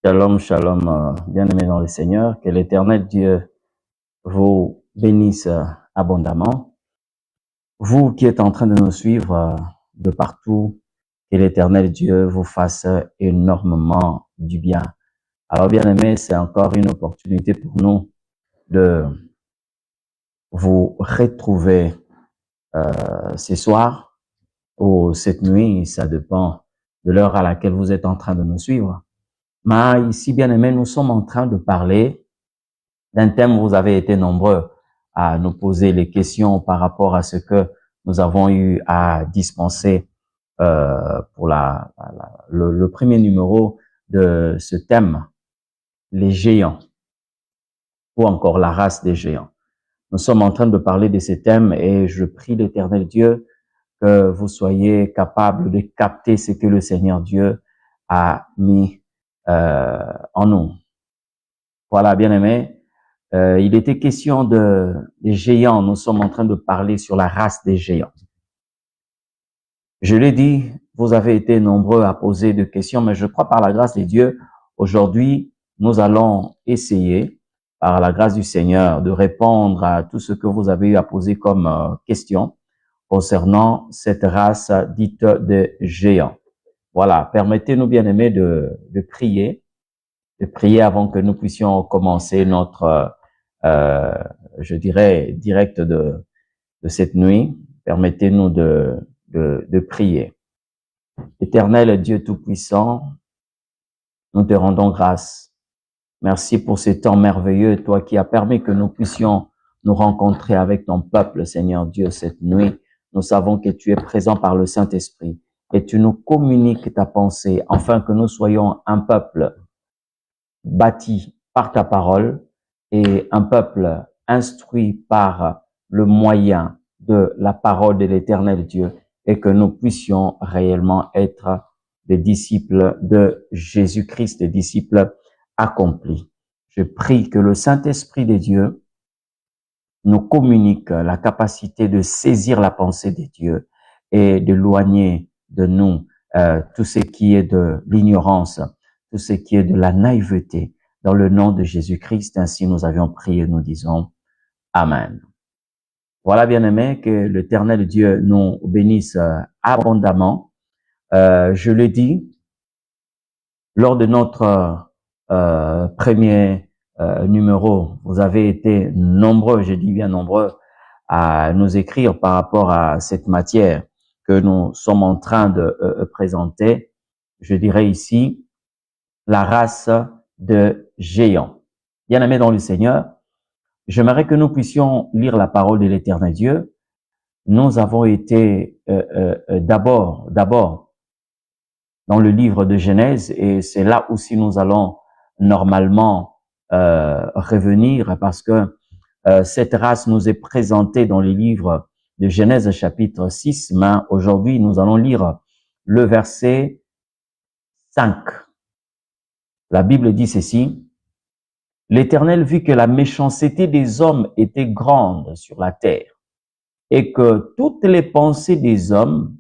Shalom, shalom, bien-aimés dans le Seigneur, que l'Éternel Dieu vous bénisse abondamment. Vous qui êtes en train de nous suivre de partout, que l'Éternel Dieu vous fasse énormément du bien. Alors, bien-aimés, c'est encore une opportunité pour nous de vous retrouver ce soir ou cette nuit, ça dépend de l'heure à laquelle vous êtes en train de nous suivre. Mais ici, bien-aimés, nous sommes en train de parler d'un thème. Vous avez été nombreux à nous poser les questions par rapport à ce que nous avons eu à dispenser pour le premier numéro de ce thème, les géants, ou encore la race des géants. Nous sommes en train de parler de ces thèmes et je prie l'Éternel Dieu que vous soyez capables de capter ce que le Seigneur Dieu a mis en nous. Voilà, bien-aimés. Il était question des géants. Nous sommes en train de parler sur la race des géants. Je l'ai dit, vous avez été nombreux à poser des questions, mais je crois par la grâce de Dieu, aujourd'hui, nous allons essayer, par la grâce du Seigneur, de répondre à tout ce que vous avez eu à poser comme question concernant cette race dite de géants. Voilà, permettez-nous, bien-aimés, de prier avant que nous puissions commencer notre je dirais, direct de cette nuit. Permettez-nous de prier. Éternel Dieu Tout-Puissant, nous te rendons grâce. Merci pour ce temps merveilleux, toi qui as permis que nous puissions nous rencontrer avec ton peuple, Seigneur Dieu, cette nuit. Nous savons que tu es présent par le Saint-Esprit et tu nous communiques ta pensée afin que nous soyons un peuple bâti par ta parole et un peuple instruit par le moyen de la parole de l'Éternel Dieu et que nous puissions réellement être des disciples de Jésus-Christ, des disciples accomplis. Je prie que le Saint-Esprit de Dieu nous communique la capacité de saisir la pensée de Dieu et d'éloigner de nous tout ce qui est de l'ignorance, tout ce qui est de la naïveté. Dans le nom de Jésus-Christ, ainsi nous avions prié, nous disons Amen. Voilà, bien-aimés, que l'Éternel Dieu nous bénisse abondamment. Je le dis, lors de notre premier numéro, vous avez été nombreux, je dis bien nombreux, à nous écrire par rapport à cette matière que nous sommes en train de présenter. Je dirais ici, la race de géants. Bien-aimés dans le Seigneur, j'aimerais que nous puissions lire la parole de l'Éternel Dieu. Nous avons été d'abord dans le livre de Genèse et c'est là aussi nous allons normalement revenir parce que cette race nous est présentée dans le livre de Genèse chapitre 6, mais aujourd'hui nous allons lire le verset 5. La Bible dit ceci: L'Éternel vit que la méchanceté des hommes était grande sur la terre et que toutes les pensées des hommes,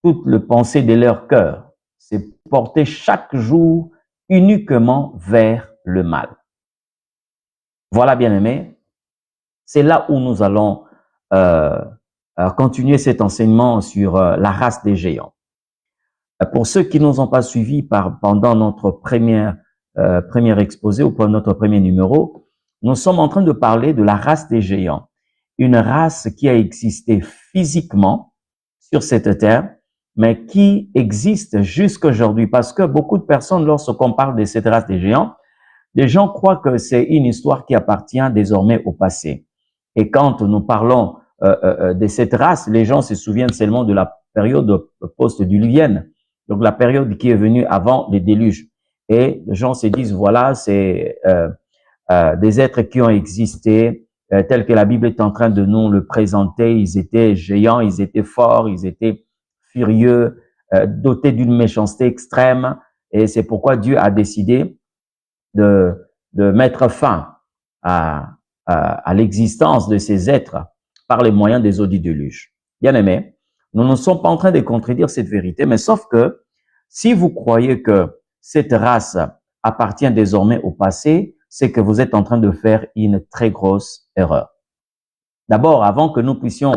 toutes les pensées de leur cœur, se portaient chaque jour uniquement vers le mal. Voilà, bien-aimés, c'est là où nous allons continuer cet enseignement sur la race des géants. Pour ceux qui ne nous ont pas suivis pendant notre premier exposé ou pour notre premier numéro, nous sommes en train de parler de la race des géants, une race qui a existé physiquement sur cette terre, mais qui existe jusqu'à aujourd'hui, parce que beaucoup de personnes, lorsqu'on parle de cette race des géants, les gens croient que c'est une histoire qui appartient désormais au passé. Et quand nous parlons de cette race, les gens se souviennent seulement de la période post-diluvienne, donc la période qui est venue avant les déluges. Et les gens se disent, voilà, c'est des êtres qui ont existé, tels que la Bible est en train de nous le présenter. Ils étaient géants, ils étaient forts, ils étaient furieux, dotés d'une méchanceté extrême. Et c'est pourquoi Dieu a décidé de mettre fin à l'existence de ces êtres par les moyens des eaux du déluge. Bien aimés, nous ne sommes pas en train de contredire cette vérité, mais sauf que si vous croyez que cette race appartient désormais au passé, c'est que vous êtes en train de faire une très grosse erreur. D'abord, avant que nous puissions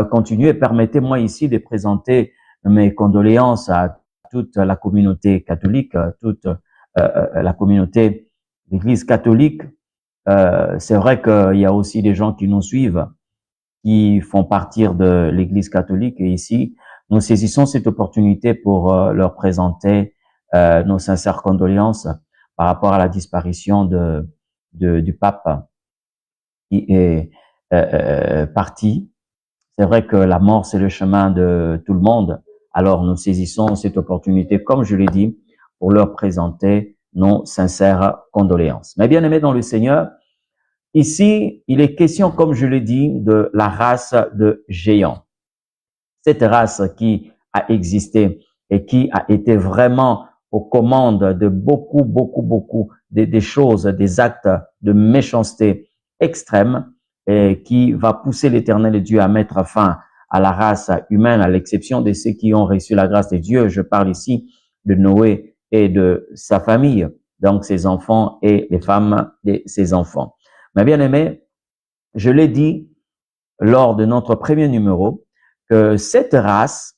continuer, permettez-moi ici de présenter mes condoléances à toute la communauté catholique, toute la communauté de l'Église catholique. C'est vrai qu'il y a aussi des gens qui nous suivent, qui font partie de l'Église catholique. Et ici, nous saisissons cette opportunité pour leur présenter nos sincères condoléances par rapport à la disparition du pape qui est parti. C'est vrai que la mort, c'est le chemin de tout le monde. Alors, nous saisissons cette opportunité, comme je l'ai dit, pour leur présenter nos sincères condoléances. Mais bien aimés dans le Seigneur, ici, il est question, comme je l'ai dit, de la race de géants. Cette race qui a existé et qui a été vraiment aux commandes de beaucoup des choses, des actes de méchanceté extrême, et qui va pousser l'Éternel Dieu à mettre fin à la race humaine, à l'exception de ceux qui ont reçu la grâce de Dieu. Je parle ici de Noé et de sa famille, donc ses enfants et les femmes de ses enfants. Mais bien aimé, je l'ai dit lors de notre premier numéro, que cette race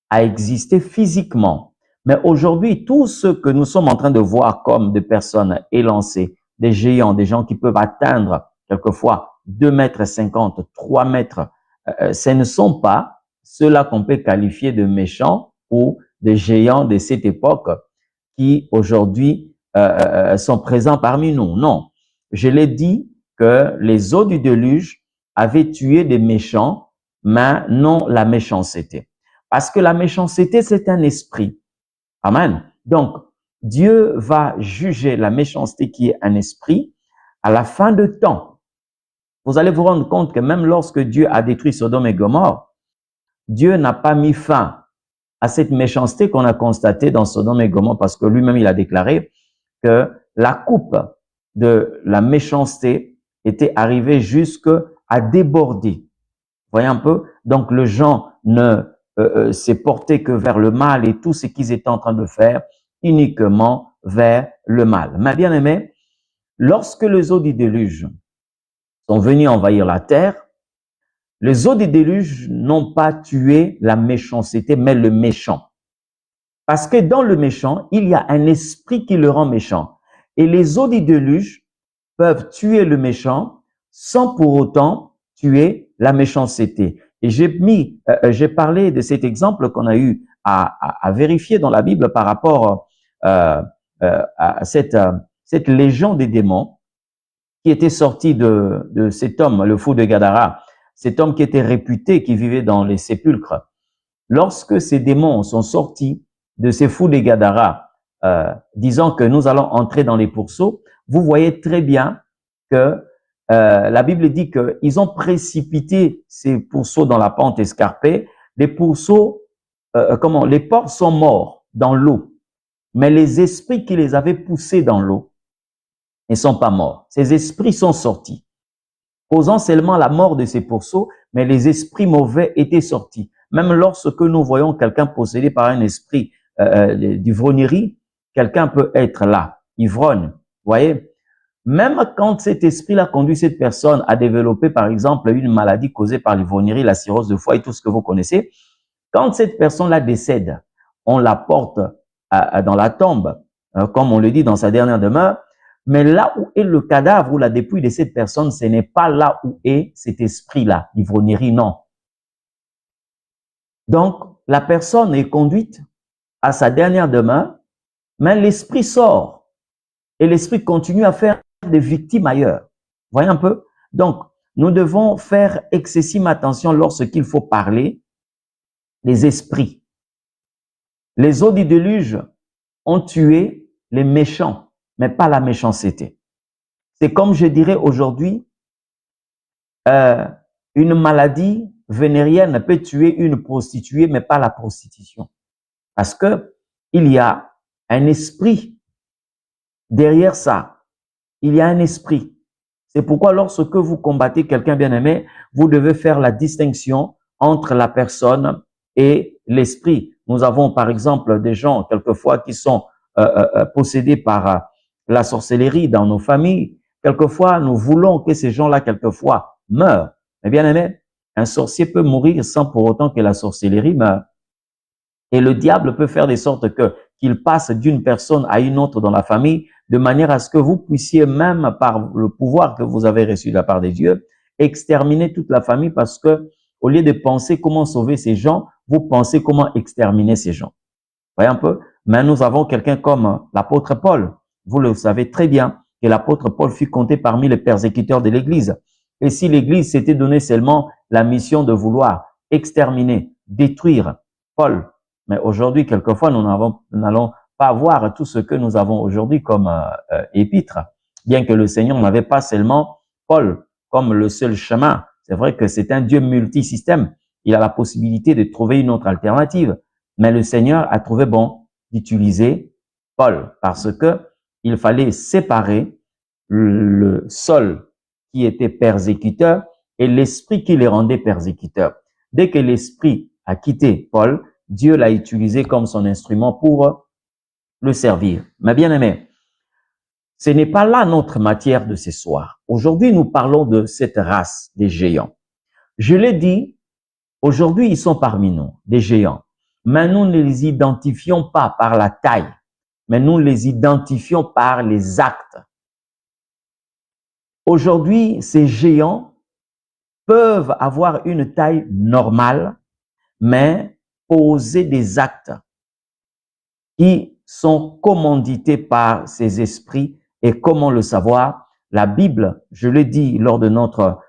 a existé physiquement. Mais aujourd'hui, tout ce que nous sommes en train de voir comme des personnes élancées, des géants, des gens qui peuvent atteindre quelquefois 2,50 m, 3 mètres, ce ne sont pas ceux-là qu'on peut qualifier de méchants ou de géants de cette époque qui aujourd'hui sont présents parmi nous. Non, je l'ai dit que les eaux du déluge avaient tué des méchants, mais non la méchanceté. Parce que la méchanceté, c'est un esprit. Amen. Donc, Dieu va juger la méchanceté qui est un esprit à la fin de temps. Vous allez vous rendre compte que même lorsque Dieu a détruit Sodome et Gomorrhe, Dieu n'a pas mis fin à cette méchanceté qu'on a constatée dans Sodome et Gomorrhe parce que lui-même, il a déclaré que la coupe de la méchanceté était arrivée jusqu'à déborder. Vous voyez un peu? Donc, les gens ne s'est porté que vers le mal et tout ce qu'ils étaient en train de faire uniquement vers le mal. Mais bien aimé, lorsque les eaux du déluge sont venus envahir la terre, les eaux du déluge n'ont pas tué la méchanceté, mais le méchant. Parce que dans le méchant, il y a un esprit qui le rend méchant. Et les eaux du déluge peuvent tuer le méchant sans pour autant tuer la méchanceté. Et j'ai parlé de cet exemple qu'on a eu à vérifier dans la Bible par rapport à cette légion des démons qui était sortie de cet homme, le fou de Gadara, cet homme qui était réputé, qui vivait dans les sépulcres. Lorsque ces démons sont sortis de ces fous de Gadara, disant que nous allons entrer dans les pourceaux, vous voyez très bien que la Bible dit qu'ils ont précipité ces pourceaux dans la pente escarpée. Les pourceaux, les porcs sont morts dans l'eau, mais les esprits qui les avaient poussés dans l'eau ne sont pas morts. Ces esprits sont sortis, causant seulement la mort de ces pourceaux, mais les esprits mauvais étaient sortis. Même lorsque nous voyons quelqu'un possédé par un esprit d'ivrognerie, quelqu'un peut être là, ivrogne, vous voyez. Même quand cet esprit-là conduit cette personne à développer, par exemple, une maladie causée par l'ivrognerie, la cirrhose de foie et tout ce que vous connaissez, quand cette personne-là décède, on la porte dans la tombe, comme on le dit dans sa dernière demeure, mais là où est le cadavre ou la dépouille de cette personne, ce n'est pas là où est cet esprit-là, l'ivrognerie, non. Donc, la personne est conduite à sa dernière demeure, mais l'esprit sort et l'esprit continue à faire des victimes ailleurs. Voyez un peu? Donc, nous devons faire excessive attention lorsqu'il faut parler des esprits. Les eaux du déluge ont tué les méchants, mais pas la méchanceté. C'est comme je dirais aujourd'hui, une maladie vénérienne peut tuer une prostituée, mais pas la prostitution. Parce que il y a un esprit derrière ça. Il y a un esprit. C'est pourquoi lorsque vous combattez quelqu'un bien-aimé, vous devez faire la distinction entre la personne et l'esprit. Nous avons par exemple des gens quelquefois qui sont possédés par la sorcellerie dans nos familles. Quelquefois, nous voulons que ces gens-là, quelquefois, meurent. Mais bien aimé, un sorcier peut mourir sans pour autant que la sorcellerie meure. Et le diable peut faire de sorte qu'il passe d'une personne à une autre dans la famille, de manière à ce que vous puissiez, même par le pouvoir que vous avez reçu de la part de Dieu, exterminer toute la famille, parce que au lieu de penser comment sauver ces gens, vous pensez comment exterminer ces gens. Voyez un peu? Mais nous avons quelqu'un comme l'apôtre Paul. Vous le savez très bien que l'apôtre Paul fut compté parmi les persécuteurs de l'Église. Et si l'Église s'était donné seulement la mission de vouloir exterminer, détruire Paul, mais aujourd'hui, quelquefois, nous n'allons pas avoir tout ce que nous avons aujourd'hui comme épître, bien que le Seigneur n'avait pas seulement Paul comme le seul chemin. C'est vrai que c'est un Dieu multisystème. Il a la possibilité de trouver une autre alternative. Mais le Seigneur a trouvé bon d'utiliser Paul parce que il fallait séparer le sol qui était persécuteur et l'esprit qui les rendait persécuteurs. Dès que l'esprit a quitté Paul, Dieu l'a utilisé comme son instrument pour le servir. Mais bien aimé, ce n'est pas là notre matière de ce soir. Aujourd'hui, nous parlons de cette race des géants. Je l'ai dit, aujourd'hui, ils sont parmi nous, des géants. Mais nous ne les identifions pas par la taille, mais nous les identifions par les actes. Aujourd'hui, ces géants peuvent avoir une taille normale, mais poser des actes qui sont commandités par ces esprits. Et comment le savoir? La Bible, je l'ai dit lors de notre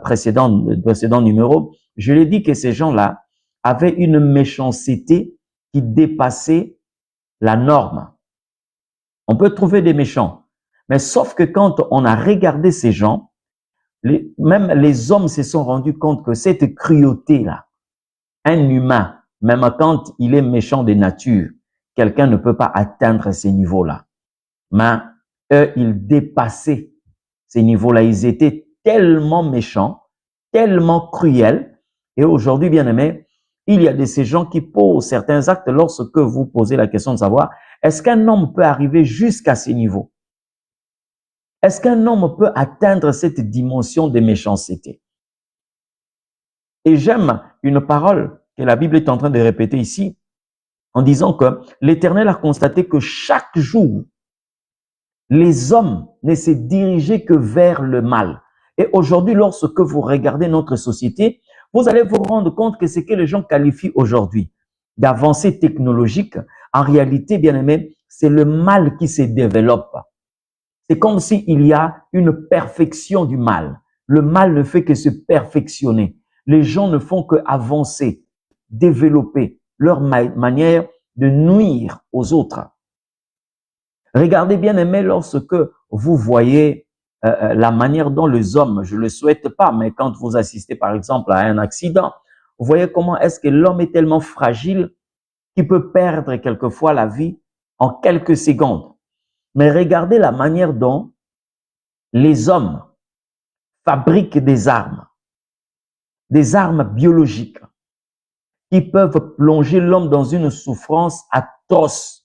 précédent numéro, je l'ai dit que ces gens-là avaient une méchanceté qui dépassait la norme. On peut trouver des méchants, mais sauf que quand on a regardé ces gens, même les hommes se sont rendus compte que cette cruauté-là, un humain, même quand il est méchant de nature, quelqu'un ne peut pas atteindre ces niveaux-là. Mais eux, ils dépassaient ces niveaux-là. Ils étaient tellement méchants, tellement cruels. Et aujourd'hui, bien aimés, il y a de ces gens qui posent certains actes lorsque vous posez la question de savoir, est-ce qu'un homme peut arriver jusqu'à ces niveaux? Est-ce qu'un homme peut atteindre cette dimension de méchanceté? Et j'aime une parole que la Bible est en train de répéter ici, en disant que l'Éternel a constaté que chaque jour, les hommes ne se dirigeaient que vers le mal. Et aujourd'hui, lorsque vous regardez notre société, vous allez vous rendre compte que ce que les gens qualifient aujourd'hui d'avancée technologique, en réalité, bien aimé, c'est le mal qui se développe. C'est comme s'il y a une perfection du mal. Le mal ne fait que se perfectionner. Les gens ne font que avancer, développer leur manière de nuire aux autres. Regardez bien aimé lorsque vous voyez la manière dont les hommes, je ne le souhaite pas, mais quand vous assistez par exemple à un accident, vous voyez comment est-ce que l'homme est tellement fragile qu'il peut perdre quelquefois la vie en quelques secondes. Mais regardez la manière dont les hommes fabriquent des armes biologiques qui peuvent plonger l'homme dans une souffrance atroce.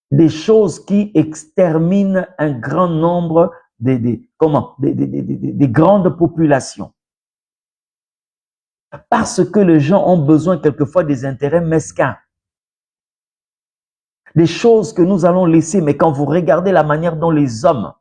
Des choses qui exterminent un grand nombre des grandes populations. Parce que les gens ont besoin quelquefois des intérêts mesquins. Des choses que nous allons laisser, mais quand vous regardez la manière dont les hommes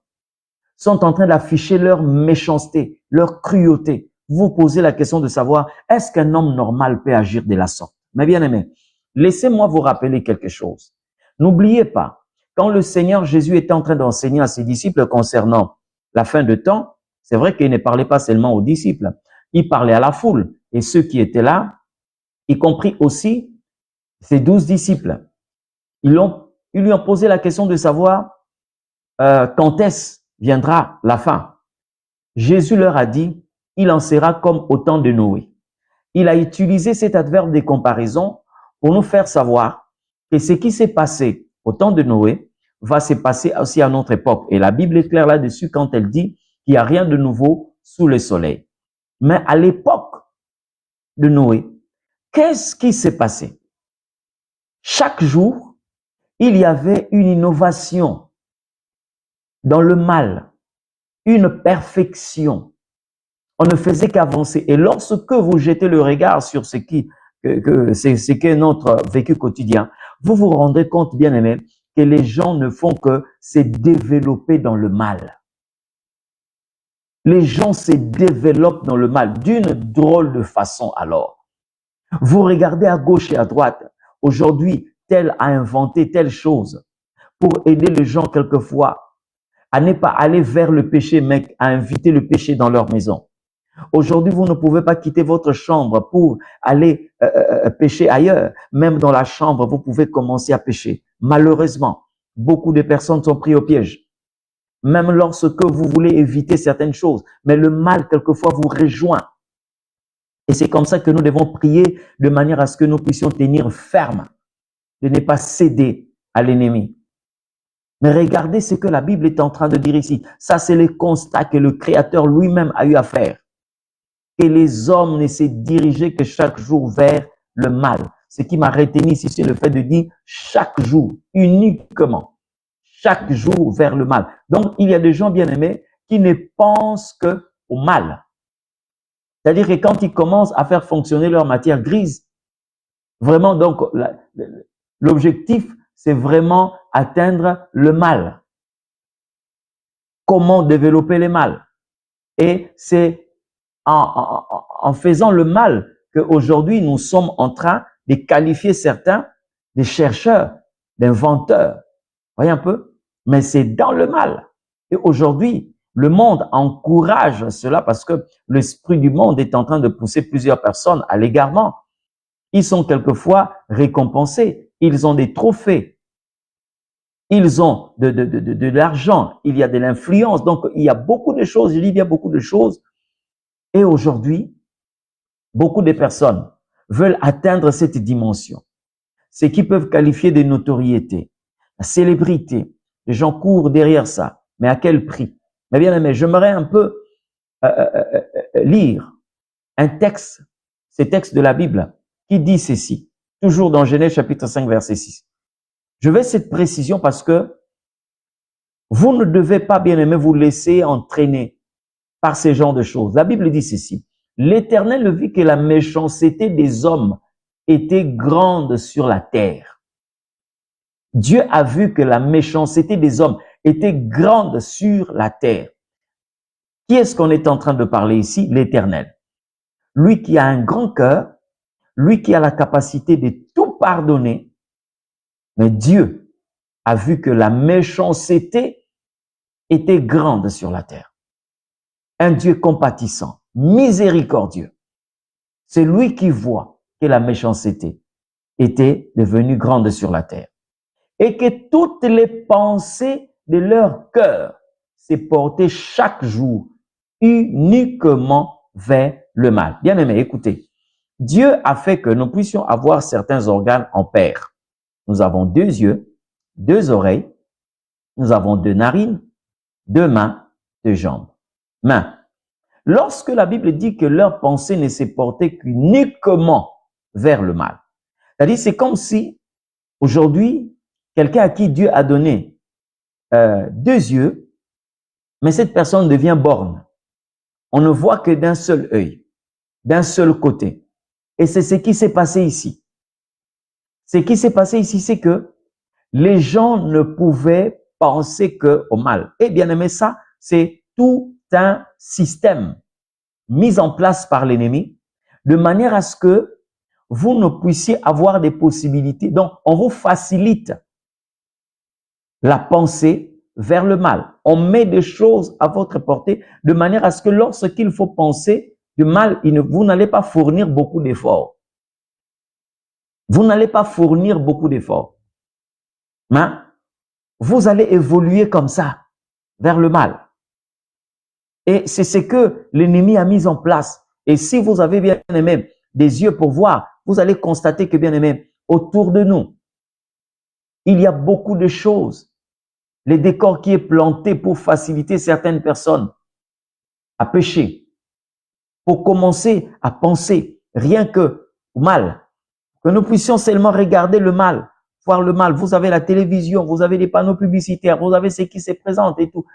sont en train d'afficher leur méchanceté, leur cruauté, vous posez la question de savoir, est-ce qu'un homme normal peut agir de la sorte? Mais bien aimé, laissez-moi vous rappeler quelque chose. N'oubliez pas, quand le Seigneur Jésus était en train d'enseigner à ses disciples concernant la fin de temps, c'est vrai qu'il ne parlait pas seulement aux disciples, il parlait à la foule et ceux qui étaient là, y compris aussi ses 12 disciples. Ils lui ont posé la question de savoir quand est-ce viendra la fin. Jésus leur a dit, il en sera comme au temps de Noé. Il a utilisé cet adverbe de comparaison pour nous faire savoir que ce qui s'est passé au temps de Noé va se passer aussi à notre époque. Et la Bible est claire là-dessus quand elle dit qu'il n'y a rien de nouveau sous le soleil. Mais à l'époque de Noé, qu'est-ce qui s'est passé? Chaque jour, il y avait une innovation dans le mal, une perfection. On ne faisait qu'avancer. Et lorsque vous jetez le regard sur ce qu'est notre vécu quotidien, vous vous rendez compte, bien aimé, que les gens ne font que se développer dans le mal. Les gens se développent dans le mal d'une drôle de façon alors. Vous regardez à gauche et à droite. Aujourd'hui, tel a inventé telle chose pour aider les gens quelquefois à ne pas aller vers le péché, mais à inviter le péché dans leur maison. Aujourd'hui, vous ne pouvez pas quitter votre chambre pour aller pécher ailleurs. Même dans la chambre, vous pouvez commencer à pécher. Malheureusement, beaucoup de personnes sont prises au piège. Même lorsque vous voulez éviter certaines choses. Mais le mal, quelquefois, vous rejoint. Et c'est comme ça que nous devons prier de manière à ce que nous puissions tenir ferme, de ne pas céder à l'ennemi. Mais regardez ce que la Bible est en train de dire ici. Ça, c'est le constat que le Créateur lui-même a eu à faire. Que les hommes ne se dirigeaient que chaque jour vers le mal. Ce qui m'a retenu ici, c'est le fait de dire chaque jour, uniquement, chaque jour vers le mal. Donc, il y a des gens bien-aimés qui ne pensent que au mal. C'est-à-dire que quand ils commencent à faire fonctionner leur matière grise, vraiment, donc, l'objectif, c'est vraiment atteindre le mal. Comment développer le mal? Et c'est en faisant le mal qu'aujourd'hui nous sommes en train de qualifier certains des chercheurs, d'inventeurs. Voyez un peu? Mais c'est dans le mal. Et aujourd'hui, le monde encourage cela parce que l'esprit du monde est en train de pousser plusieurs personnes à l'égarement. Ils sont quelquefois récompensés. Ils ont des trophées. Ils ont de l'argent. Il y a de l'influence. Donc, il y a beaucoup de choses. Je dis bien beaucoup de choses. Et aujourd'hui, beaucoup de personnes veulent atteindre cette dimension. Ce qu'ils peuvent qualifier de notoriété, la célébrité. Les gens courent derrière ça. Mais à quel prix? Mais bien aimé, j'aimerais un peu lire un texte, ce texte de la Bible, qui dit ceci, toujours dans Genèse chapitre 5, verset 6. Je vais cette précision parce que vous ne devez pas, bien aimé, vous laisser entraîner par ce genre de choses. La Bible dit ceci. L'Éternel vit que la méchanceté des hommes était grande sur la terre. Dieu a vu que la méchanceté des hommes était grande sur la terre. Qui est-ce qu'on est en train de parler ici? L'Éternel. Lui qui a un grand cœur, lui qui a la capacité de tout pardonner, mais Dieu a vu que la méchanceté était grande sur la terre. Un Dieu compatissant, miséricordieux. C'est lui qui voit que la méchanceté était devenue grande sur la terre. Et que toutes les pensées de leur cœur s'est portées chaque jour uniquement vers le mal. Bien aimé, écoutez. Dieu a fait que nous puissions avoir certains organes en paire. Nous avons 2 yeux, 2 oreilles, nous avons 2 narines, 2 mains, 2 jambes. Mains. Lorsque la Bible dit que leur pensée ne s'est portée qu'uniquement vers le mal, c'est-à-dire c'est comme si aujourd'hui, quelqu'un à qui Dieu a donné 2 yeux, mais cette personne devient borgne. On ne voit que d'un seul œil, d'un seul côté. Et c'est ce qui s'est passé ici. Ce qui s'est passé ici, c'est que les gens ne pouvaient penser que au mal. Et bien aimé, ça, c'est tout un système mis en place par l'ennemi de manière à ce que vous ne puissiez avoir des possibilités. Donc, on vous facilite la pensée vers le mal. On met des choses à votre portée de manière à ce que lorsqu'il faut penser du mal, vous n'allez pas fournir beaucoup d'efforts. Vous n'allez pas fournir beaucoup d'efforts. Mais vous allez évoluer comme ça, vers le mal. Et c'est ce que l'ennemi a mis en place. Et si vous avez bien aimé des yeux pour voir, vous allez constater que bien aimé, autour de nous, il y a beaucoup de choses. Les décors qui est planté pour faciliter certaines personnes à pécher, pour commencer à penser rien que au mal, que nous puissions seulement regarder le mal. voir le mal. Vous avez la télévision, vous avez les panneaux publicitaires, vous avez ce qui se présente et tout.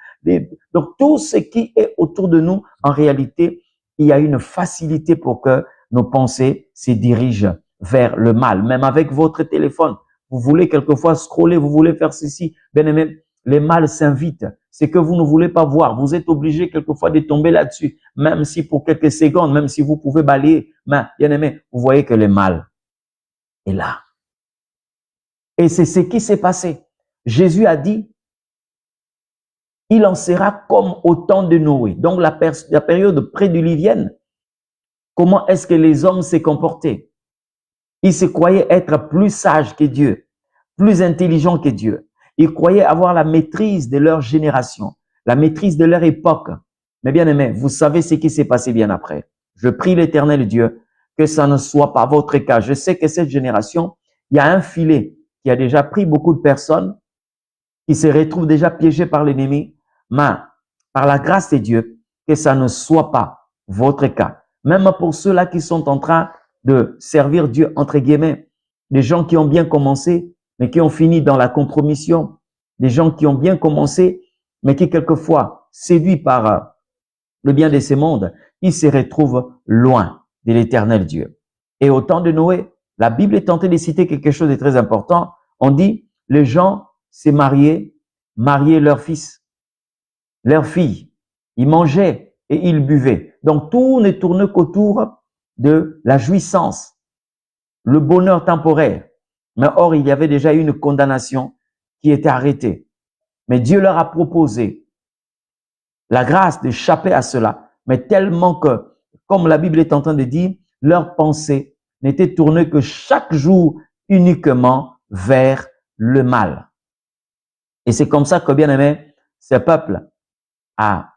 Donc, tout ce qui est autour de nous, en réalité, il y a une facilité pour que nos pensées se dirigent vers le mal. Même avec votre téléphone, vous voulez quelquefois scroller, vous voulez faire ceci. Bien aimé, les mal s'invitent. C'est que vous ne voulez pas voir. Vous êtes obligé quelquefois de tomber là-dessus. Même si pour quelques secondes, même si vous pouvez balayer. Mais bien aimé, vous voyez que le mal est là. Et c'est ce qui s'est passé. Jésus a dit, il en sera comme au temps de Noé. Donc la période prédiluvienne, comment est-ce que les hommes s'est comportés? Ils se croyaient être plus sages que Dieu, plus intelligents que Dieu. Ils croyaient avoir la maîtrise de leur génération, la maîtrise de leur époque. Mais bien aimé, vous savez ce qui s'est passé bien après. Je prie l'Éternel Dieu que ça ne soit pas votre cas. Je sais que cette génération, il y a un filet qui a déjà pris beaucoup de personnes, qui se retrouvent déjà piégées par l'ennemi. Mais par la grâce de Dieu, que ça ne soit pas votre cas. Même pour ceux-là qui sont en train de servir Dieu, entre guillemets, des gens qui ont bien commencé, mais qui ont fini dans la compromission, des gens qui ont bien commencé, mais qui quelquefois, séduits par le bien de ce monde, ils se retrouvent loin de l'éternel Dieu. Et au temps de Noé, la Bible est tentée de citer quelque chose de très important. On dit, les gens s'est mariaient leurs fils, leurs filles. Ils mangeaient et ils buvaient. Donc, tout ne tourne qu'autour de la jouissance, le bonheur temporaire. Mais or, il y avait déjà une condamnation qui était arrêtée. Mais Dieu leur a proposé la grâce d'échapper à cela, mais tellement que, comme la Bible est en train de dire, leur pensée n'était tournée que chaque jour uniquement vers le mal. Et c'est comme ça que, bien aimé, ce peuple a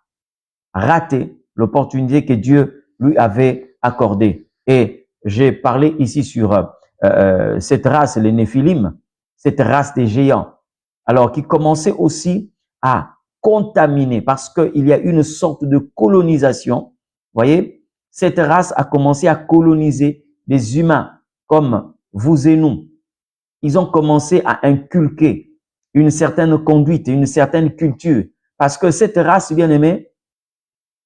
raté l'opportunité que Dieu lui avait accordée. Et j'ai parlé ici sur cette race, les Néphilim, cette race des géants, alors qui commençait aussi à contaminer parce qu'il y a une sorte de colonisation. Voyez, cette race a commencé à coloniser les humains comme vous et nous. Ils ont commencé à inculquer une certaine conduite, une certaine culture. Parce que cette race, bien aimée,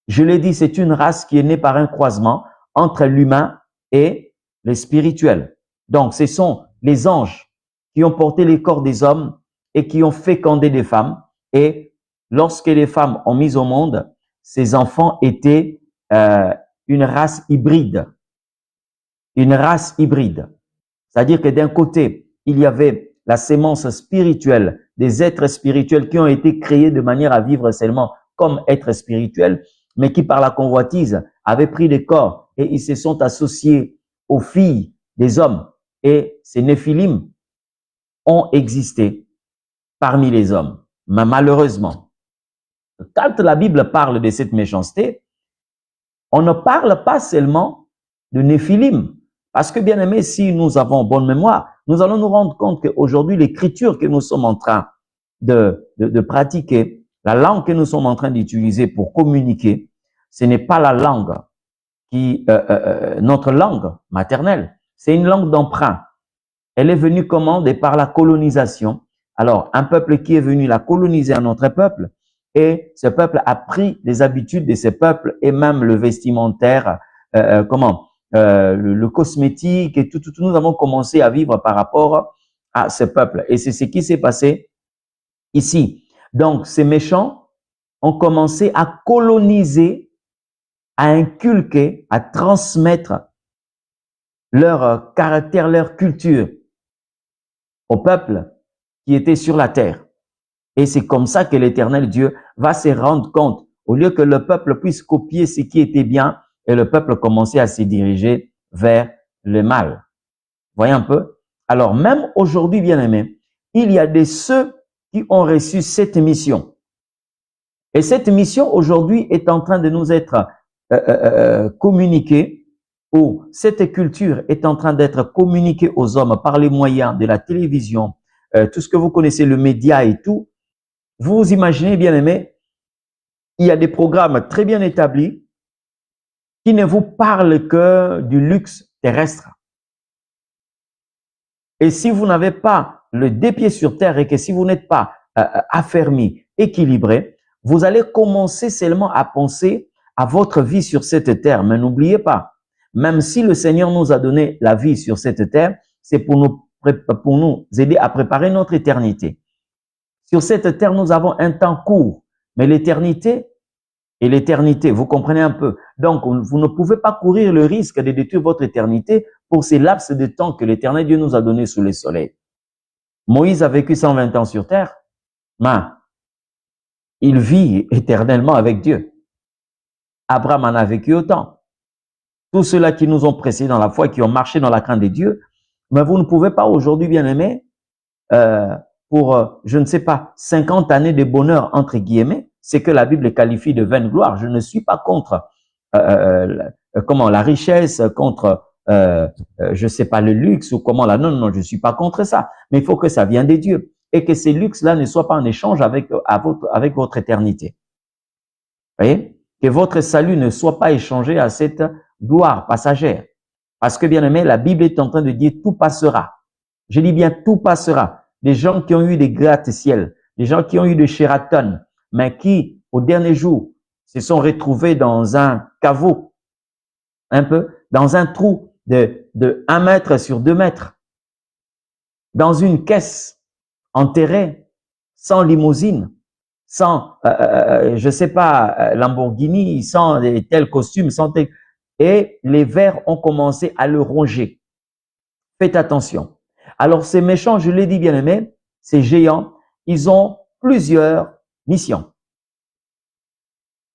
je l'ai dit, c'est une race qui est née par un croisement entre l'humain et le spirituel. Donc, ce sont les anges qui ont porté les corps des hommes et qui ont fécondé des femmes. Et lorsque les femmes ont mis au monde, ces enfants étaient une race hybride. Une race hybride. C'est-à-dire que d'un côté, il y avait la sémence spirituelle, des êtres spirituels qui ont été créés de manière à vivre seulement comme êtres spirituels, mais qui par la convoitise avaient pris des corps et ils se sont associés aux filles des hommes. Et ces Néphilim ont existé parmi les hommes. Mais malheureusement, quand la Bible parle de cette méchanceté, on ne parle pas seulement de Néphilim. Parce que, bien aimé, si nous avons bonne mémoire, nous allons nous rendre compte qu'aujourd'hui, l'écriture que nous sommes en train de pratiquer, la langue que nous sommes en train d'utiliser pour communiquer, ce n'est pas la langue notre langue maternelle. C'est une langue d'emprunt. Elle est venue comment? Par la colonisation. Alors, un peuple qui est venu la coloniser un autre peuple, et ce peuple a pris les habitudes de ce peuple et même le vestimentaire, le cosmétique et tout. Nous avons commencé à vivre par rapport à ce peuple. Et c'est ce qui s'est passé ici. Donc, ces méchants ont commencé à coloniser, à inculquer, à transmettre leur caractère, leur culture au peuple qui était sur la terre. Et c'est comme ça que l'Éternel Dieu va se rendre compte. Au lieu que le peuple puisse copier ce qui était bien, et le peuple commençait à se diriger vers le mal. Voyez un peu? Alors, même aujourd'hui, bien-aimés, il y a de ceux qui ont reçu cette mission. Et cette mission, aujourd'hui, est en train de nous être communiquée, ou cette culture est en train d'être communiquée aux hommes par les moyens de la télévision, tout ce que vous connaissez, le média et tout. Vous imaginez, bien-aimés, il y a des programmes très bien établis qui ne vous parlent que du luxe terrestre. Et si vous n'avez pas le deux pieds sur terre et que si vous n'êtes pas affermi, équilibré, vous allez commencer seulement à penser à votre vie sur cette terre. Mais n'oubliez pas, même si le Seigneur nous a donné la vie sur cette terre, c'est pour nous aider à préparer notre éternité. Sur cette terre, nous avons un temps court, mais l'éternité, vous comprenez un peu. Donc, vous ne pouvez pas courir le risque de détruire votre éternité pour ces laps de temps que l'Éternel Dieu nous a donné sous le soleil. Moïse a vécu 120 ans sur terre, mais il vit éternellement avec Dieu. Abraham en a vécu autant. Tous ceux-là qui nous ont précédés dans la foi, qui ont marché dans la crainte de Dieu, mais vous ne pouvez pas aujourd'hui, bien-aimés, pour, je ne sais pas, 50 années de bonheur, entre guillemets, c'est que la Bible qualifie de vaine gloire. Je ne suis pas contre la richesse, contre je sais pas le luxe ou comment là. Non, je suis pas contre ça. Mais il faut que ça vienne de Dieu et que ces luxes-là ne soient pas en échange avec votre éternité. Vous voyez, que votre salut ne soit pas échangé à cette gloire passagère. Parce que bien aimé, la Bible est en train de dire tout passera. Je dis bien tout passera. Des gens qui ont eu des gratte-ciel, des gens qui ont eu des Sheraton, mais qui, au dernier jour, se sont retrouvés dans un caveau, un peu, dans un trou de 1 mètre sur 2 mètres, dans une caisse, enterrée, sans limousine, sans, je sais pas, Lamborghini, sans tel costume, sans tel... Et les vers ont commencé à le ronger. Faites attention. Alors, ces méchants, je l'ai dit bien aimé, ces géants, ils ont plusieurs missions.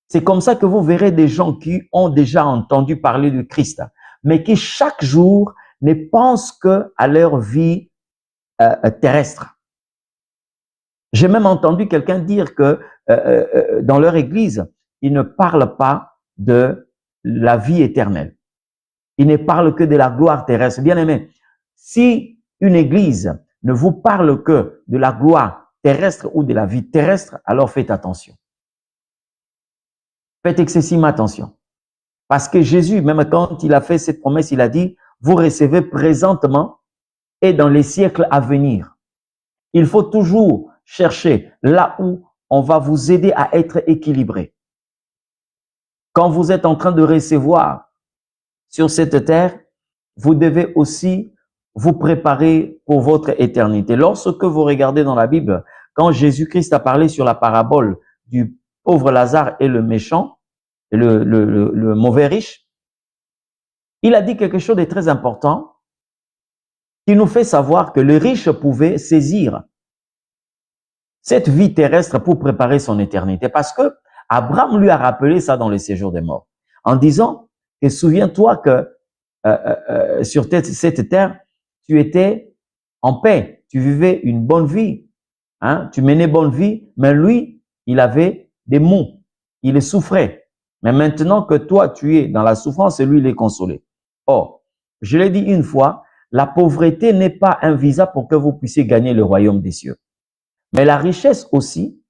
C'est comme ça que vous verrez des gens qui ont déjà entendu parler du Christ, mais qui chaque jour ne pensent que à leur vie terrestre. J'ai même entendu quelqu'un dire que dans leur église, ils ne parlent pas de la vie éternelle. Ils ne parlent que de la gloire terrestre. Bien aimé, si une église ne vous parle que de la gloire terrestre ou de la vie terrestre, alors faites attention. Faites excessivement attention. Parce que Jésus, même quand il a fait cette promesse, il a dit, vous recevez présentement et dans les siècles à venir. Il faut toujours chercher là où on va vous aider à être équilibré. Quand vous êtes en train de recevoir sur cette terre, vous devez aussi vous préparer pour votre éternité. Lorsque vous regardez dans la Bible, quand Jésus-Christ a parlé sur la parabole du pauvre Lazare et le méchant, le mauvais riche, il a dit quelque chose de très important qui nous fait savoir que le riche pouvait saisir cette vie terrestre pour préparer son éternité. Parce que Abraham lui a rappelé ça dans le séjour des morts, en disant que souviens-toi que sur cette terre, tu étais en paix, tu vivais une bonne vie, hein, tu menais bonne vie, mais lui, il avait des maux, il souffrait. Mais maintenant que toi, tu es dans la souffrance, lui, il est consolé. Or, je l'ai dit une fois, la pauvreté n'est pas un visa pour que vous puissiez gagner le royaume des cieux. Mais la richesse aussi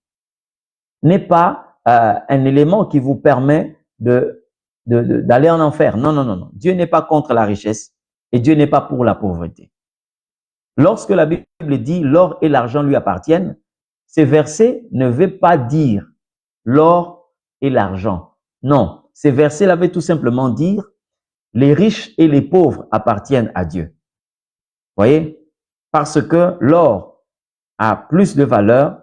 n'est pas un élément qui vous permet d'aller en enfer. Non. Dieu n'est pas contre la richesse et Dieu n'est pas pour la pauvreté. Lorsque la Bible dit l'or et l'argent lui appartiennent, ces versets ne veulent pas dire l'or et l'argent. Non, ces versets-là veulent tout simplement dire les riches et les pauvres appartiennent à Dieu. Voyez? Parce que l'or a plus de valeur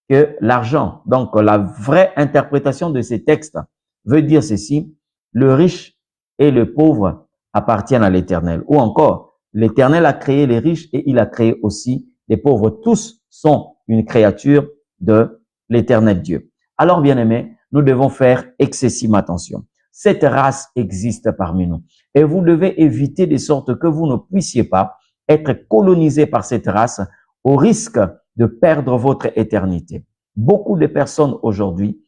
que l'argent. Donc, la vraie interprétation de ces textes veut dire ceci, le riche et le pauvre appartiennent à l'Éternel. Ou encore, l'Éternel a créé les riches et il a créé aussi les pauvres. Tous sont une créature de l'Éternel Dieu. Alors, bien-aimés, nous devons faire excessivement attention. Cette race existe parmi nous. Et vous devez éviter de sorte que vous ne puissiez pas être colonisé par cette race au risque de perdre votre éternité. Beaucoup de personnes aujourd'hui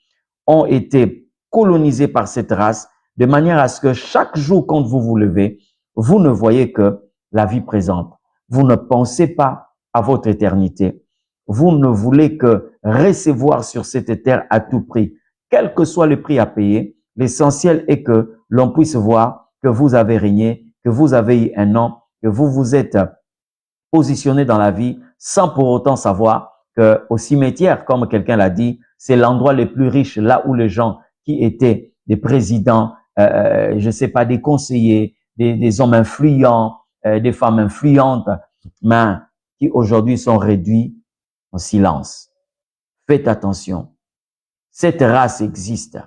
ont été colonisées par cette race de manière à ce que chaque jour quand vous vous levez, vous ne voyez que la vie présente. Vous ne pensez pas à votre éternité. Vous ne voulez que recevoir sur cette terre à tout prix. Quel que soit le prix à payer, l'essentiel est que l'on puisse voir que vous avez régné, que vous avez eu un nom, que vous vous êtes positionné dans la vie sans pour autant savoir que au cimetière, comme quelqu'un l'a dit, c'est l'endroit le plus riche, là où les gens qui étaient des présidents, je sais pas, des conseillers, des hommes influents, des femmes influentes, mais qui aujourd'hui sont réduits en silence. Faites attention. Cette race existe.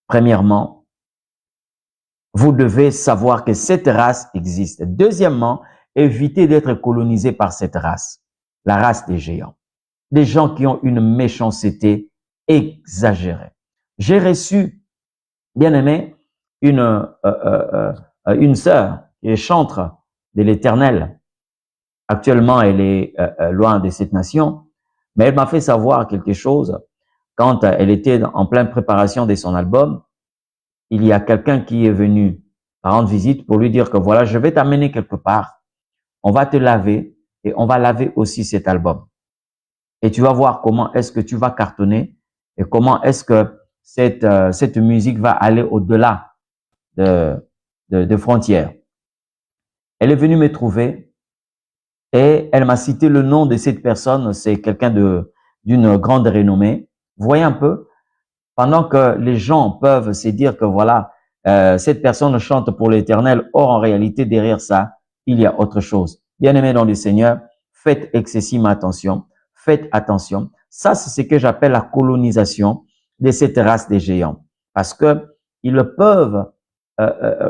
Premièrement, vous devez savoir que cette race existe. Deuxièmement, évitez d'être colonisé par cette race, la race des géants. Des gens qui ont une méchanceté exagérée. J'ai reçu, bien aimé, une sœur qui est chantre de l'Éternel. Actuellement, elle est loin de cette nation, mais elle m'a fait savoir quelque chose. Quand elle était en pleine préparation de son album, il y a quelqu'un qui est venu rendre visite pour lui dire que voilà, je vais t'amener quelque part, on va te laver et on va laver aussi cet album. Et tu vas voir comment est-ce que tu vas cartonner et comment est-ce que cette musique va aller au-delà de frontières. Elle est venue me trouver et elle m'a cité le nom de cette personne. C'est quelqu'un d'une grande renommée. Vous voyez un peu, pendant que les gens peuvent se dire que voilà, cette personne chante pour l'Éternel, or en réalité derrière ça, il y a autre chose. Bien-aimés dans le Seigneur, faites excessive attention. Faites attention. Ça, c'est ce que j'appelle la colonisation de cette race des géants. Parce que ils peuvent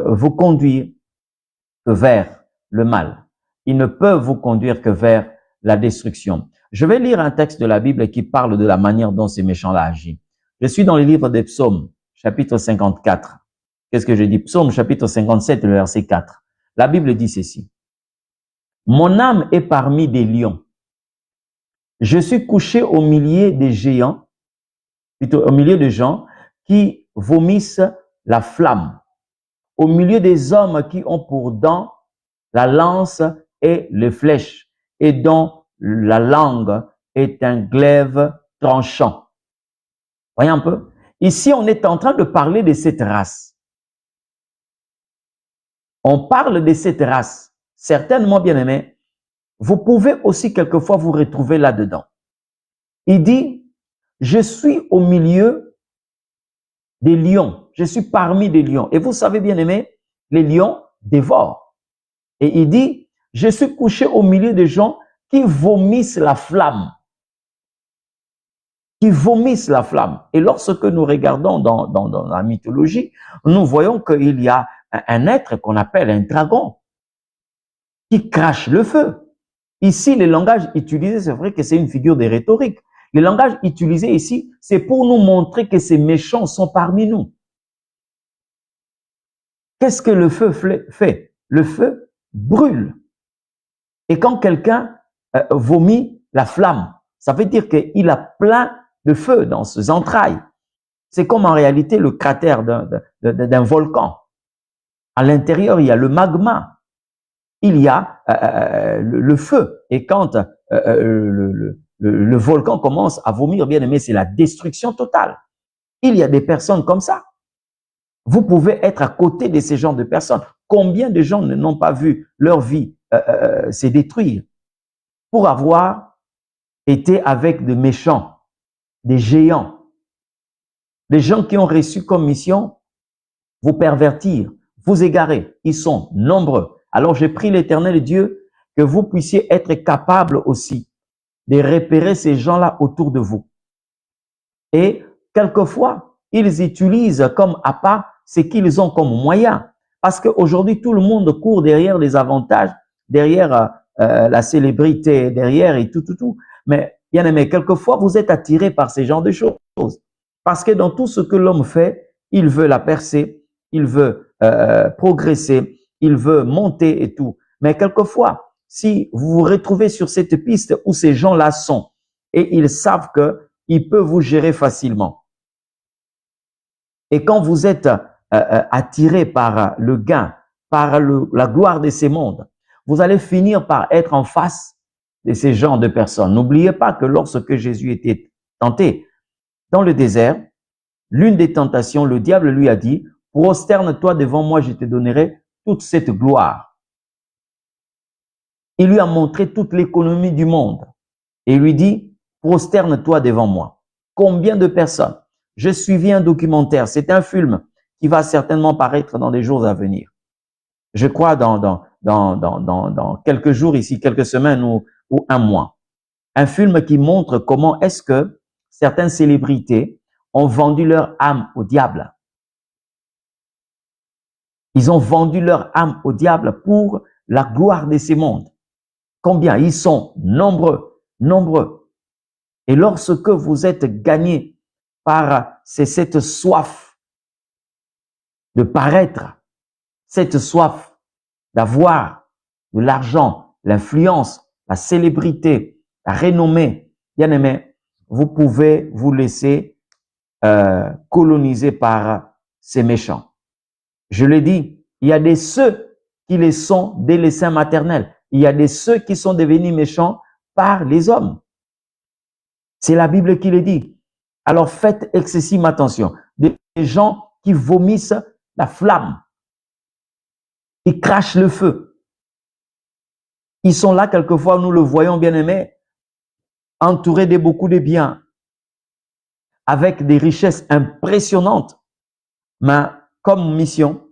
vous conduire que vers le mal. Ils ne peuvent vous conduire que vers la destruction. Je vais lire un texte de la Bible qui parle de la manière dont ces méchants-là agissent. Je suis dans le livre des Psaumes, chapitre 54. Qu'est-ce que je dis? Psaume, chapitre 57, le verset 4. La Bible dit ceci. Mon âme est parmi des lions. Je suis couché au milieu des géants, plutôt au milieu de gens qui vomissent la flamme, au milieu des hommes qui ont pour dents la lance et les flèches, et dont la langue est un glaive tranchant. Voyez un peu? Ici, on est en train de parler de cette race. On parle de cette race. Certainement, bien aimé, vous pouvez aussi quelquefois vous retrouver là-dedans. Il dit, je suis au milieu des lions. Je suis parmi des lions. Et vous savez, bien aimé, les lions dévorent. Et il dit, je suis couché au milieu des gens qui vomissent la flamme. Qui vomissent la flamme. Et lorsque nous regardons dans la mythologie, nous voyons qu'il y a un être qu'on appelle un dragon qui crache le feu. Ici, le langage utilisé, c'est vrai que c'est une figure de rhétorique. Le langage utilisé ici, c'est pour nous montrer que ces méchants sont parmi nous. Qu'est-ce que le feu fait? Le feu brûle. Et quand quelqu'un vomit la flamme, ça veut dire qu'il a plein de feu dans ses entrailles. C'est comme en réalité le cratère d'un volcan. À l'intérieur, il y a le magma. Il y a le feu. Et quand le volcan commence à vomir, bien aimé, c'est la destruction totale. Il y a des personnes comme ça. Vous pouvez être à côté de ces genres de personnes. Combien de gens n'ont pas vu leur vie se détruire pour avoir été avec des méchants, des géants, des gens qui ont reçu comme mission vous pervertir, vous égarer. Ils sont nombreux. Alors, je prie l'Éternel Dieu que vous puissiez être capable aussi de repérer ces gens-là autour de vous. Et quelquefois, ils utilisent comme appât ce qu'ils ont comme moyen. Parce qu'aujourd'hui, tout le monde court derrière les avantages, derrière la célébrité, derrière et tout. Mais bien aimé, quelquefois, vous êtes attiré par ces genres de choses. Parce que dans tout ce que l'homme fait, il veut la percer, il veut progresser, il veut monter et tout. Mais quelquefois, si vous vous retrouvez sur cette piste où ces gens-là sont et ils savent qu'ils peuvent vous gérer facilement. Et quand vous êtes attiré par le gain, par la gloire de ces mondes, vous allez finir par être en face de ces genres de personnes. N'oubliez pas que lorsque Jésus était tenté dans le désert, l'une des tentations, le diable lui a dit, « Prosterne-toi devant moi, je te donnerai toute cette gloire. » Il lui a montré toute l'économie du monde. et lui dit, prosterne-toi devant moi. Combien de personnes? J'ai suivi un documentaire, c'est un film qui va certainement paraître dans les jours à venir. Je crois dans quelques jours ici, quelques semaines ou un mois. Un film qui montre comment est-ce que certaines célébrités ont vendu leur âme au diable. Ils ont vendu leur âme au diable pour la gloire de ces mondes. Combien? Ils sont nombreux, nombreux. Et lorsque vous êtes gagné par cette soif de paraître, cette soif d'avoir de l'argent, l'influence, la célébrité, la renommée, bien aimé, vous pouvez vous laisser coloniser par ces méchants. Je le dis, il y a des ceux qui les sont dès les seins maternels. Il y a des ceux qui sont devenus méchants par les hommes. C'est la Bible qui le dit. Alors faites excessive attention. Des gens qui vomissent la flamme. Ils crachent le feu. Ils sont là, quelquefois, nous le voyons, bien-aimés, entourés de beaucoup de biens, avec des richesses impressionnantes, mais comme mission,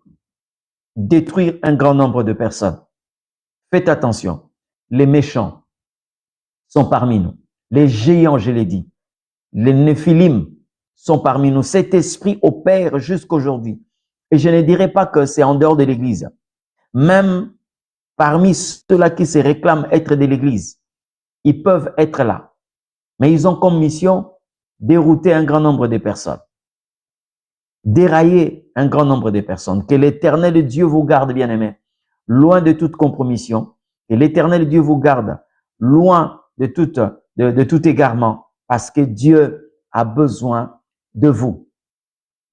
détruire un grand nombre de personnes. Faites attention, les méchants sont parmi nous. Les géants, je l'ai dit, les néphilim sont parmi nous. Cet esprit opère jusqu'aujourd'hui. Et je ne dirais pas que c'est en dehors de l'Église. Même parmi ceux-là qui se réclament être de l'Église, ils peuvent être là. Mais ils ont comme mission dérouter un grand nombre de personnes. Dérailler un grand nombre de personnes. Que l'Éternel Dieu vous garde, bien-aimés, loin de toute compromission. Que l'Éternel Dieu vous garde loin de tout égarement, parce que Dieu a besoin de vous.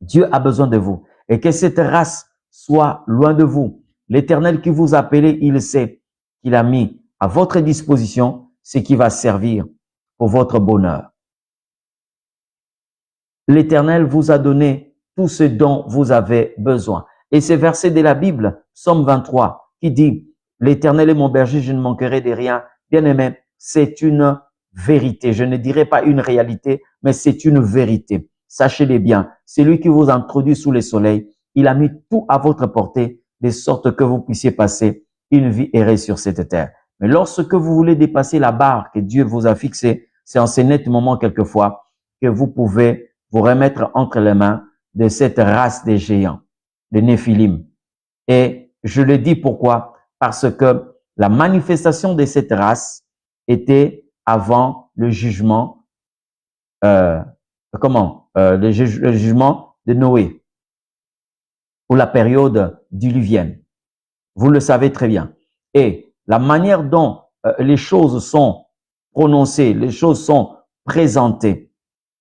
Dieu a besoin de vous. Et que cette race soit loin de vous. L'Éternel qui vous a appelé, il sait qu'il a mis à votre disposition ce qui va servir pour votre bonheur. L'Éternel vous a donné tout ce dont vous avez besoin. Et ce verset de la Bible, Psaume 23, qui dit « L'Éternel est mon berger, je ne manquerai de rien ». Bien-aimé, c'est une vérité. Je ne dirais pas une réalité, mais c'est une vérité. Sachez-le bien, c'est lui qui vous introduit sous le soleil. Il a mis tout à votre portée, de sorte que vous puissiez passer une vie errée sur cette terre. Mais lorsque vous voulez dépasser la barre que Dieu vous a fixée, c'est en ces nets moments quelquefois que vous pouvez vous remettre entre les mains de cette race des géants, des néphilim. Et je le dis pourquoi? Parce que la manifestation de cette race était avant le jugement, le jugement de Noé, ou la période diluvienne. Vous le savez très bien. Et la manière dont les choses sont prononcées, les choses sont présentées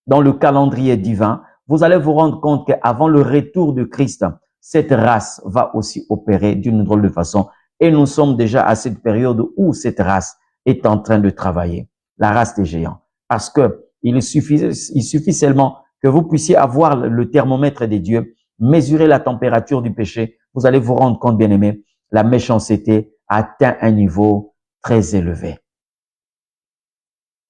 dans le calendrier divin, vous allez vous rendre compte qu'avant le retour de Christ, cette race va aussi opérer d'une drôle de façon. Et nous sommes déjà à cette période où cette race est en train de travailler, la race des géants. Parce que il suffit seulement que vous puissiez avoir le thermomètre des dieux, mesurer la température du péché. Vous allez vous rendre compte, bien-aimés, la méchanceté atteint un niveau très élevé.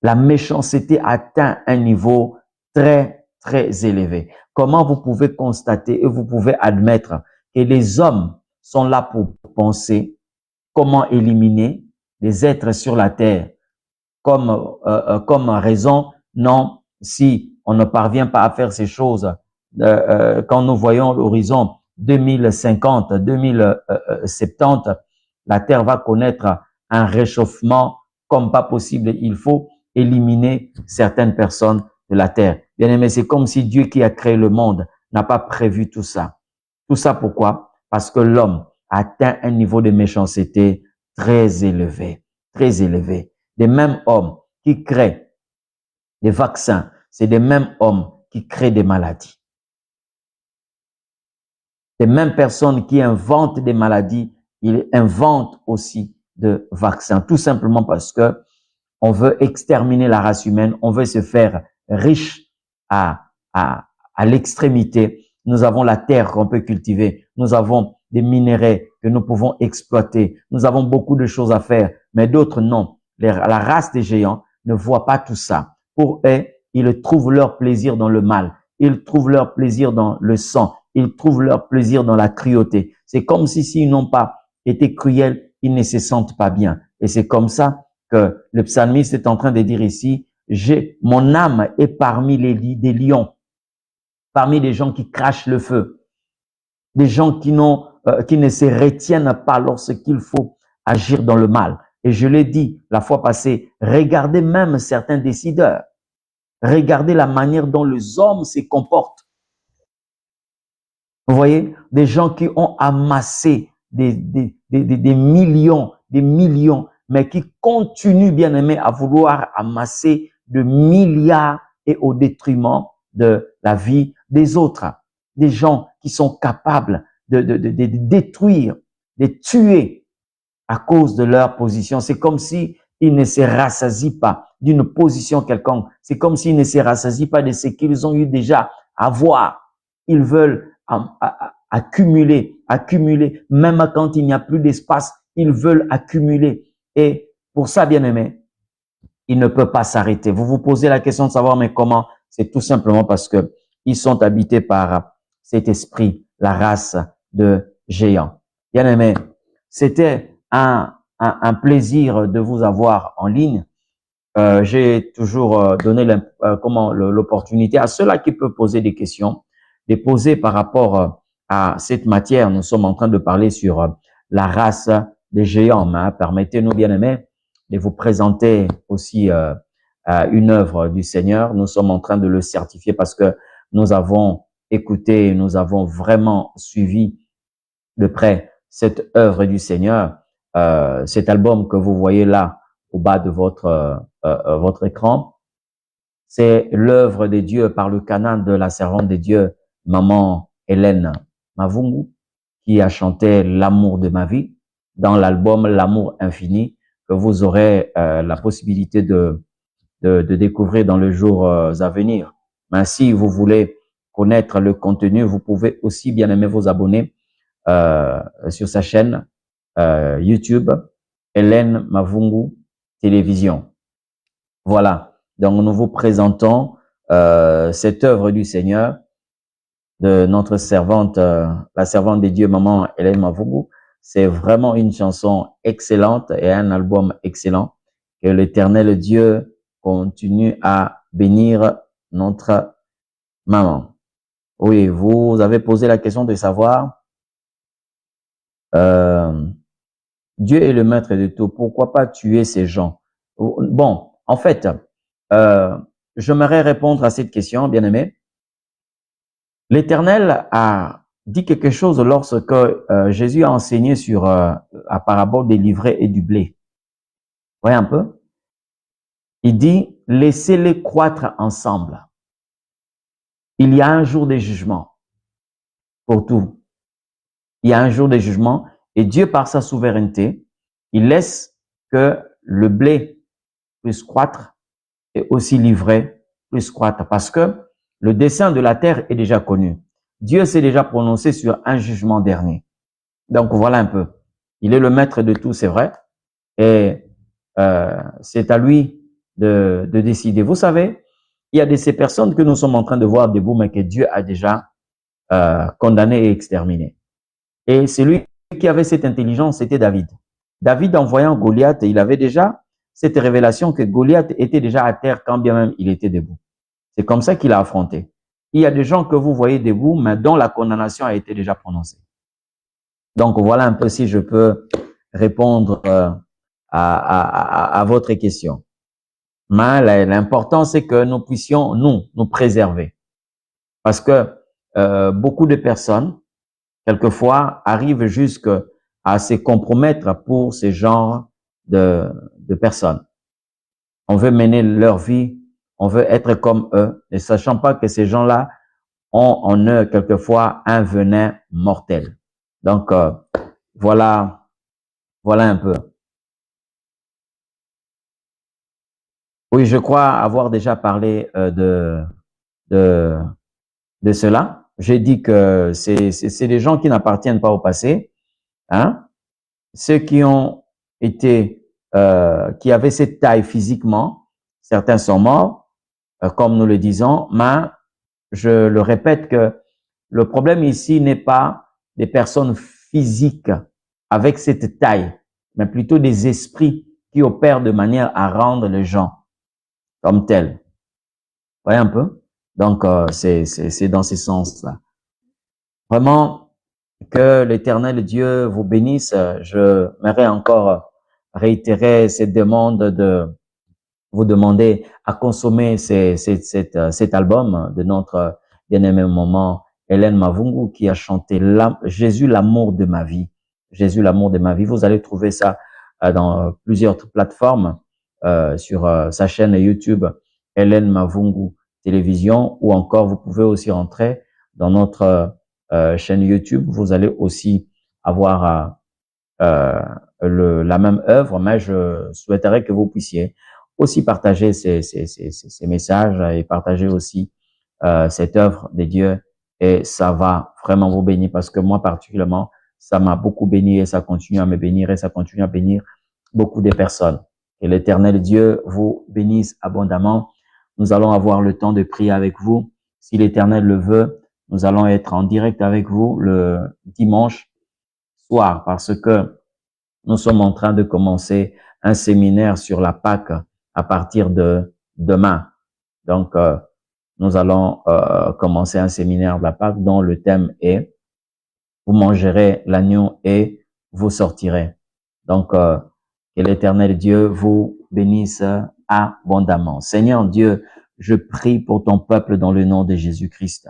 La méchanceté atteint un niveau très, très élevé. Comment vous pouvez constater et vous pouvez admettre que les hommes sont là pour penser comment éliminer les êtres sur la terre comme raison? Non, si on ne parvient pas à faire ces choses, quand nous voyons l'horizon 2050, 2070, la Terre va connaître un réchauffement comme pas possible. Il faut éliminer certaines personnes de la Terre. Bien aimé, c'est comme si Dieu qui a créé le monde n'a pas prévu tout ça. Tout ça pourquoi? Parce que l'homme atteint un niveau de méchanceté très élevé, très élevé. Des mêmes hommes qui créent des vaccins, c'est des mêmes hommes qui créent des maladies. Les mêmes personnes qui inventent des maladies, ils inventent aussi de vaccins, tout simplement parce que on veut exterminer la race humaine, on veut se faire riche à l'extrémité. Nous avons la terre qu'on peut cultiver, nous avons des minéraux que nous pouvons exploiter, nous avons beaucoup de choses à faire, mais d'autres non. La race des géants ne voient pas tout ça. Pour eux, ils trouvent leur plaisir dans le mal. Ils trouvent leur plaisir dans le sang. Ils trouvent leur plaisir dans la cruauté. C'est comme si s'ils n'ont pas été cruels, ils ne se sentent pas bien. Et c'est comme ça que le psalmiste est en train de dire ici, mon âme est parmi des lions, parmi des gens qui crachent le feu, des gens qui ne se retiennent pas lorsqu'il faut agir dans le mal. Et je l'ai dit la fois passée, regardez même certains décideurs. Regardez la manière dont les hommes se comportent. Vous voyez, des gens qui ont amassé des millions, mais qui continuent, bien aimé, à vouloir amasser de milliards et au détriment de la vie des autres. Des gens qui sont capables de détruire, de tuer à cause de leur position. C'est comme si ils ne se rassasient pas d'une position quelconque. C'est comme s'ils ne se rassasient pas de ce qu'ils ont eu déjà à voir. Ils veulent accumuler, même quand il n'y a plus d'espace, ils veulent accumuler. Et pour ça, bien aimé, il ne peut pas s'arrêter. Vous vous posez la question de savoir, mais comment? C'est tout simplement parce que ils sont habités par cet esprit, la race de géants. Bien aimé, c'était un plaisir de vous avoir en ligne. J'ai toujours donné l'opportunité à ceux-là qui peuvent poser des questions, de poser par rapport à cette matière. Nous sommes en train de parler sur la race des géants. Hein. Permettez-nous, bien aimés, de vous présenter aussi une œuvre du Seigneur. Nous sommes en train de le certifier parce que nous avons écouté, nous avons vraiment suivi de près cette œuvre du Seigneur. Cet album que vous voyez là au bas de votre écran, c'est l'œuvre de Dieu par le canal de la servante de Dieu, maman Hélène Mavungu, qui a chanté L'amour de ma vie dans l'album L'amour infini, que vous aurez la possibilité de découvrir dans les jours à venir. Mais si vous voulez connaître le contenu, vous pouvez aussi bien aimer vous abonner sur sa chaîne YouTube, Hélène Mavungu Télévision. Voilà. Donc, nous vous présentons cette œuvre du Seigneur de notre servante, la servante de Dieu, maman Hélène Mavungu. C'est vraiment une chanson excellente et un album excellent. Que l'Éternel Dieu continue à bénir notre maman. Oui, vous avez posé la question de savoir, Dieu est le maître de tout. Pourquoi pas tuer ces gens? Bon, en fait, j'aimerais répondre à cette question, bien aimé. L'Éternel a dit quelque chose lorsque Jésus a enseigné sur la parabole des livrets et du blé. Vous voyez un peu? Il dit, laissez-les croître ensemble. Il y a un jour de jugement pour tout. Il y a un jour de jugement et Dieu, par sa souveraineté, il laisse que le blé puisse croître et aussi l'ivraie puisse croître parce que le dessein de la terre est déjà connu. Dieu s'est déjà prononcé sur un jugement dernier. Donc voilà un peu. Il est le maître de tout, c'est vrai. Et c'est à lui de décider. Vous savez, il y a de ces personnes que nous sommes en train de voir debout, mais que Dieu a déjà condamné et exterminé. Et celui qui avait cette intelligence, c'était David. David, en voyant Goliath, il avait déjà cette révélation que Goliath était déjà à terre quand bien même il était debout. C'est comme ça qu'il a affronté. Il y a des gens que vous voyez debout, mais dont la condamnation a été déjà prononcée. Donc voilà un peu si je peux répondre à votre question. Mais l'important, c'est que nous puissions, nous préserver. Parce que beaucoup de personnes, quelquefois, arrivent jusqu'à se compromettre pour ce genre de personnes. On veut mener leur vie, on veut être comme eux, ne sachant pas que ces gens-là ont en eux quelquefois un venin mortel. Donc, voilà un peu. Oui, je crois avoir déjà parlé de cela. J'ai dit que c'est des gens qui n'appartiennent pas au passé, hein. Ceux qui ont été, qui avaient cette taille physiquement, certains sont morts, comme nous le disons, mais je le répète que le problème ici n'est pas des personnes physiques avec cette taille, mais plutôt des esprits qui opèrent de manière à rendre les gens comme tels. Vous voyez un peu? Donc, c'est dans ce sens-là. Vraiment, que l'Éternel Dieu vous bénisse. Je m'aimerais encore réitérer cette demande de vous demander à consommer cet album de notre bien-aimé maman Hélène Mavungu qui a chanté Jésus, l'amour de ma vie. Jésus, l'amour de ma vie. Vous allez trouver ça dans plusieurs plateformes, sur sa chaîne YouTube Hélène Mavungu Télévision, ou encore vous pouvez aussi rentrer dans notre chaîne YouTube. Vous allez aussi avoir la même œuvre, mais je souhaiterais que vous puissiez aussi partager ces messages et partager aussi cette œuvre de Dieu, et ça va vraiment vous bénir, parce que moi particulièrement, ça m'a beaucoup béni et ça continue à me bénir et ça continue à bénir beaucoup de personnes. Que l'Éternel Dieu vous bénisse abondamment. Nous allons avoir le temps de prier avec vous. Si l'Éternel le veut, nous allons être en direct avec vous le dimanche soir, parce que nous sommes en train de commencer un séminaire sur la Pâque à partir de demain. Donc, nous allons commencer un séminaire de la Pâque dont le thème est « Vous mangerez l'agneau et vous sortirez ». Donc, que l'Éternel Dieu vous bénisse abondamment. Seigneur Dieu, je prie pour ton peuple dans le nom de Jésus-Christ.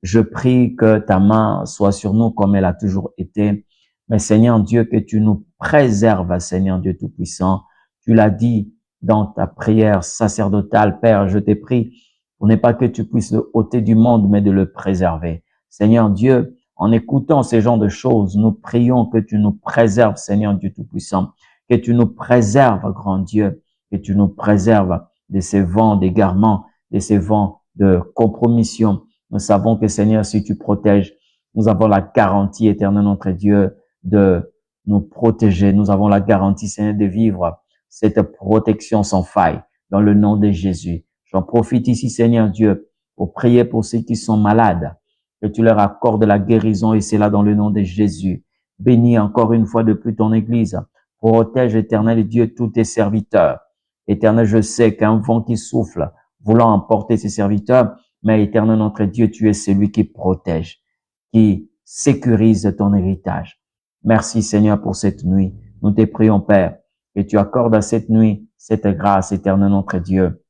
Je prie que ta main soit sur nous comme elle a toujours été. Mais Seigneur Dieu, que tu nous préserves, Seigneur Dieu Tout-Puissant. Tu l'as dit dans ta prière sacerdotale, Père, je t'ai pris pour n'est pas que tu puisses le ôter du monde, mais de le préserver. Seigneur Dieu, en écoutant ces genres de choses, nous prions que tu nous préserves, Seigneur Dieu Tout-Puissant, que tu nous préserves, grand Dieu, que tu nous préserves de ces vents d'égarement, de ces vents de compromission. Nous savons que, Seigneur, si tu protèges, nous avons la garantie, éternelle, notre Dieu, de nous protéger. Nous avons la garantie, Seigneur, de vivre cette protection sans faille dans le nom de Jésus. J'en profite ici, Seigneur Dieu, pour prier pour ceux qui sont malades, que tu leur accordes la guérison, et c'est là dans le nom de Jésus. Bénis encore une fois de plus ton Église. Protège, éternel Dieu, tous tes serviteurs. Éternel, je sais qu'un vent qui souffle, voulant emporter ses serviteurs, mais éternel notre Dieu, tu es celui qui protège, qui sécurise ton héritage. Merci Seigneur pour cette nuit. Nous te prions, Père, que tu accordes à cette nuit cette grâce, éternel notre Dieu,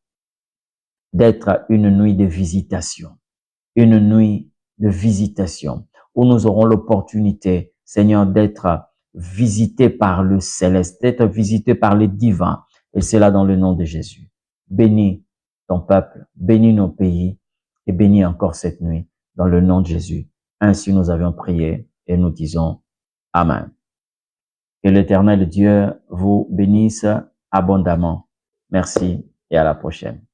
d'être une nuit de visitation. Une nuit de visitation où nous aurons l'opportunité, Seigneur, d'être visités par le céleste, d'être visités par les divins. Et c'est là dans le nom de Jésus. Bénis ton peuple, bénis nos pays et bénis encore cette nuit dans le nom de Jésus. Ainsi nous avions prié et nous disons Amen. Que l'Éternel Dieu vous bénisse abondamment. Merci et à la prochaine.